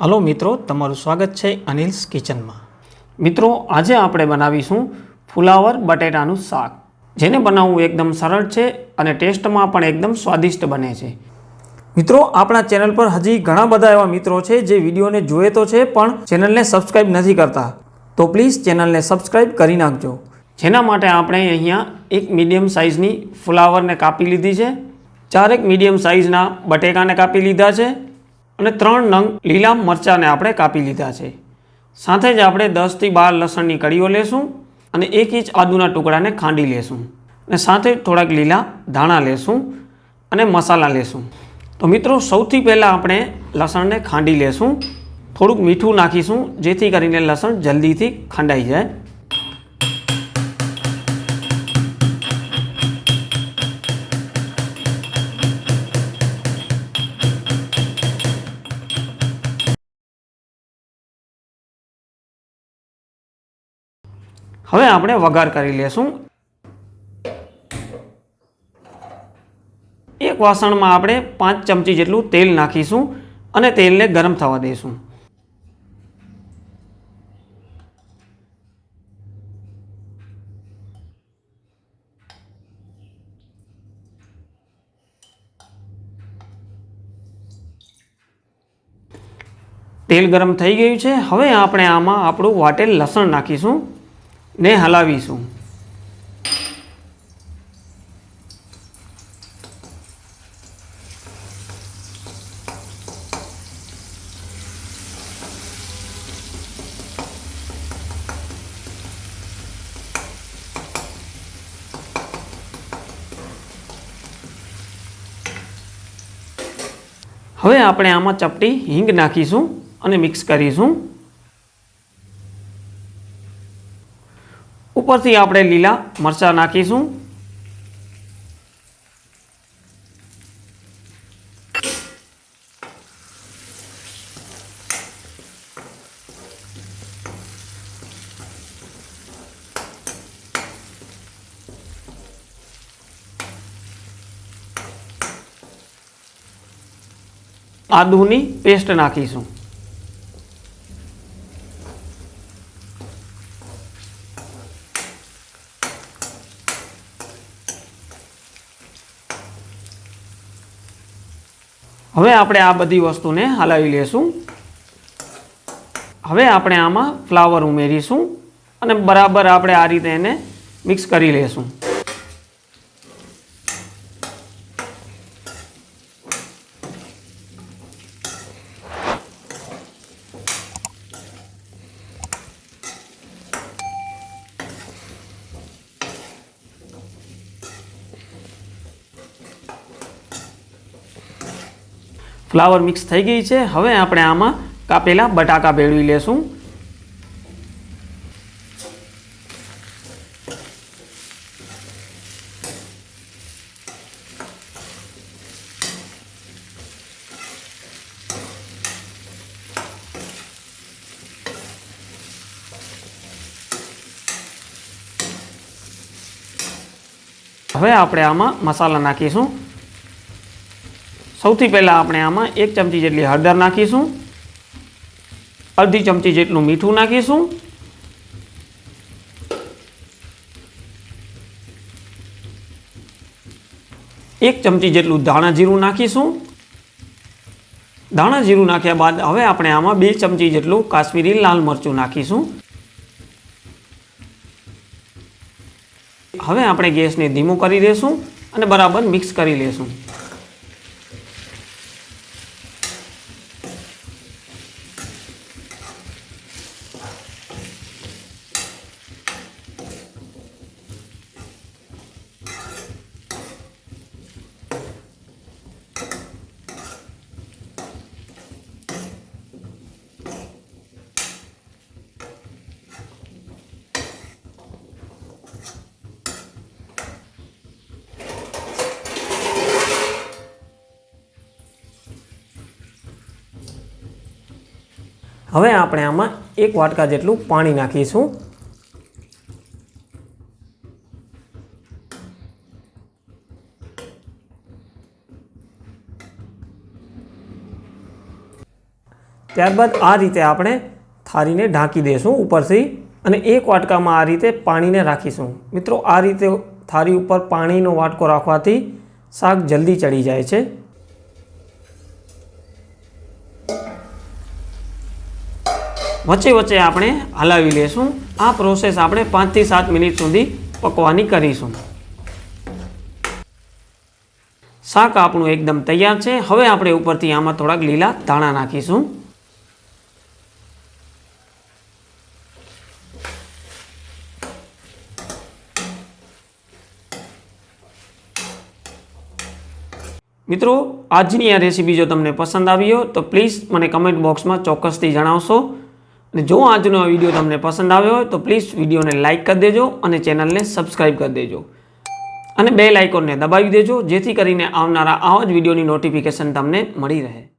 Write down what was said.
Hello મિત્રો, તમારું સ્વાગત છે અનિલ્સ કિચનમાં। મિત્રો, આજે આપણે બનાવીશું ફુલાવર બટેટાનું શાક, જેને બનાવવું એકદમ સરળ છે અને ટેસ્ટમાં પણ એકદમ સ્વાદિષ્ટ બને છે। મિત્રો, આપણા ચેનલ પર હજી ઘણા બધા એવા મિત્રો છે જે વિડીયોને જોવે તો છે પણ ચેનલને સબસ્ક્રાઇબ નથી કરતા, તો પ્લીઝ ચેનલને સબસ્ક્રાઇબ કરી નાખજો। જેના માટે આપણે અહીંયા એક મીડિયમ સાઇઝની ફુલાવરને કાપી લીધી છે, 4 મીડિયમ સાઇઝના બટેકાને કાપી લીધા છે અને 3 નંગ લીલા મરચાંને આપણે કાપી લીધા છે। સાથે જ આપણે 10 થી 12 લસણની કળીઓ લેશું અને 1 ઇંચ આદુના ટુકડાને ખાંડી લેશું અને સાથે થોડાક લીલા ધાણા લેશું અને મસાલા લેશું। તો મિત્રો, સૌથી પહેલાં આપણે લસણને ખાંડી લેશું, થોડુંક મીઠું નાખીશું જેથી કરીને લસણ જલ્દીથી ખંડાઈ જાય। હવે આપણે વઘાર કરી લેશું। એક વાસણમાં આપણે 5 ચમચી જેટલું તેલ નાખીશું અને તેલને ગરમ થવા દઈશું। તેલ ગરમ થઈ ગયું છે। હવે આપણે આમાં આપણું વાટેલ લસણ નાખીશું ને હલાવીશું। હવે આપણે આમાં ચપટી હિંગ નાખીશું અને મિક્સ કરીશું। ઉપરથી આપણે લીલા મરચાં નાખીશું। આદુની પેસ્ટ નાખીશું। હવે આપણે આ બધી વસ્તુને હલાવી લેશું। હવે આપણે આમાં ફ્લાવર ઉમેરીશું અને બરાબર આપણે આ રીતે એને મિક્સ કરી લેશું। ફ્લાવર મિક્સ થઈ ગઈ છે। હવે આપણે આમાં કાપેલા બટાકા ભેળવી લેશું। હવે આપણે આમાં મસાલા નાખીશું। સૌથી પહેલાં આપણે આમાં 1 ચમચી જેટલી હળદર નાખીશું, અડધી ચમચી જેટલું મીઠું નાખીશું, 1 ચમચી જેટલું ધાણા જીરું નાખીશું। ધાણા જીરું નાખ્યા બાદ હવે આપણે આમાં 2 ચમચી જેટલું કાશ્મીરી લાલ મરચું નાખીશું। હવે આપણે ગેસને ધીમો કરી દઈશું અને બરાબર મિક્સ કરી લેશું। હવે આપણે આમાં 1 વાટકા જેટલું પાણી નાખીશું। ત્યારબાદ આ રીતે આપણે થાળીને ઢાંકી દઈશું ઉપરથી અને એક વાટકામાં આ રીતે પાણીને રાખીશું। મિત્રો આ રીતે થાળી ઉપર પાણીનો વાટકો રાખવાથી શાક જલ્દી ચડી જાય છે। વચ્ચે વચ્ચે આપણે હલાવી લેશું। આ પ્રોસેસ આપણે 5 થી 7 મિનિટ સુધી પકવાની કરીશું। શાક આપણું એકદમ તૈયાર છે। હવે આપણે ઉપરથી આમાં થોડાક લીલા ધાણા નાખીશું। મિત્રો આજની આ રેસીપી જો તમને પસંદ આવી હોય તો પ્લીઝ મને કમેન્ટ બોક્સમાં ચોક્કસથી જણાવશો। અને જો આજનો આ વિડીયો તમને પસંદ આવ્યો હોય તો પ્લીઝ વિડીયોને લાઇક કરી દેજો અને ચેનલને સબસ્ક્રાઈબ કરી દેજો અને બેલ આઇકોનને દબાવી દેજો, જેથી કરીને આવનારા આવા જ વિડીયોની નોટિફિકેશન તમને મળી રહે।